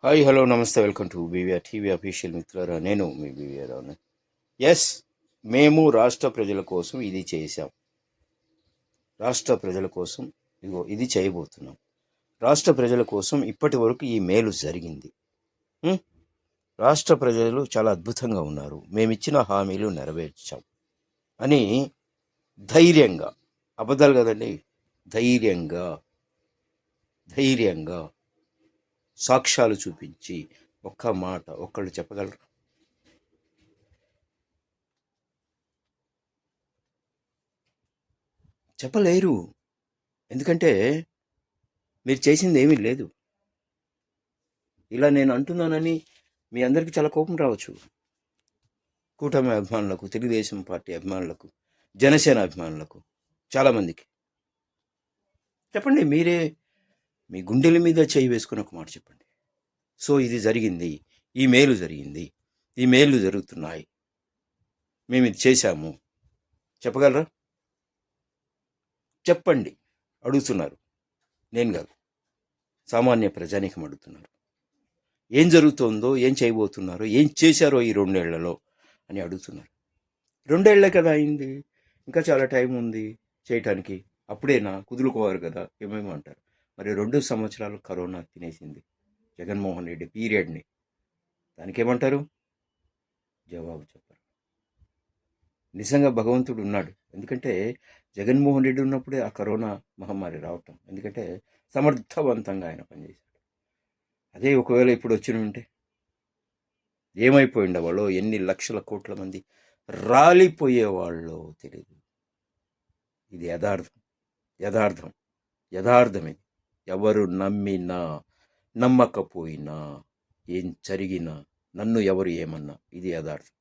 Hi hello నమస్తే welcome to BVR TV official మిత్రులారా. నేను మీ బీవీఆర్ రావుని. ఎస్, మేము రాష్ట్ర ప్రజల కోసం ఇది చేశాం. రాష్ట్ర ప్రజల కోసం ఇదిగో ఇది చేయబోతున్నాం. రాష్ట్ర ప్రజల కోసం ఇప్పటి వరకు ఈ మేలు జరిగింది. రాష్ట్ర ప్రజలు చాలా అద్భుతంగా ఉన్నారు, మేమిచ్చిన హామీలు నెరవేర్చాం అని ధైర్యంగా, అబద్ధాలు కదండి, ధైర్యంగా ధైర్యంగా సాక్ష్యాలు చూపించి ఒక్క మాట ఒక్కళ్ళు చెప్పగలరు? చెప్పలేరు. ఎందుకంటే మీరు చేసింది ఏమీ లేదు. ఇలా నేను అంటున్నానని మీ అందరికీ చాలా కోపం రావచ్చు. కూటమి అభిమానులకు, తెలుగుదేశం పార్టీ అభిమానులకు, జనసేన అభిమానులకు, చాలామందికి చెప్పండి. మీరే మీ గుండెల మీద చేయి వేసుకుని ఒక మాట చెప్పండి. సో ఇది జరిగింది, ఈ మేలు జరిగింది, ఈ మేలు జరుగుతున్నాయి, మేము ఇది చేశాము, చెప్పగలరా? చెప్పండి. అడుగుతున్నారు, నేను కాదు, సామాన్య ప్రజానీకం అడుగుతున్నారు. ఏం జరుగుతుందో, ఏం చేయబోతున్నారో, ఏం చేశారో ఈ 2 ఏళ్లలో అని అడుగుతున్నారు. 2 ఏళ్లే కదా అయింది, ఇంకా చాలా టైం ఉంది చేయటానికి. అప్పుడేనా కుదులుకోవాలి కదా, ఏమేమో అంటారు. మరి 2 సంవత్సరాలు కరోనా తినేసింది జగన్మోహన్ రెడ్డి పీరియడ్ని. దానికేమంటారు? జవాబు చెప్పరు. నిజంగా భగవంతుడు ఉన్నాడు. ఎందుకంటే జగన్మోహన్ రెడ్డి ఉన్నప్పుడే ఆ కరోనా మహమ్మారి రావటం. ఎందుకంటే సమర్థవంతంగా ఆయన పనిచేశాడు. అదే ఒకవేళ ఇప్పుడు వచ్చి ఉంటే ఏమైపోయిండేవాళ్ళో, ఎన్ని లక్షల కోట్ల మంది రాలిపోయేవాళ్ళో తెలియదు. ఇది యథార్థమే. ఎవరు నమ్మినా నమ్మకపోయినా, ఏం జరిగినా, నన్ను ఎవరు ఏమన్నా, ఇది యథార్థం.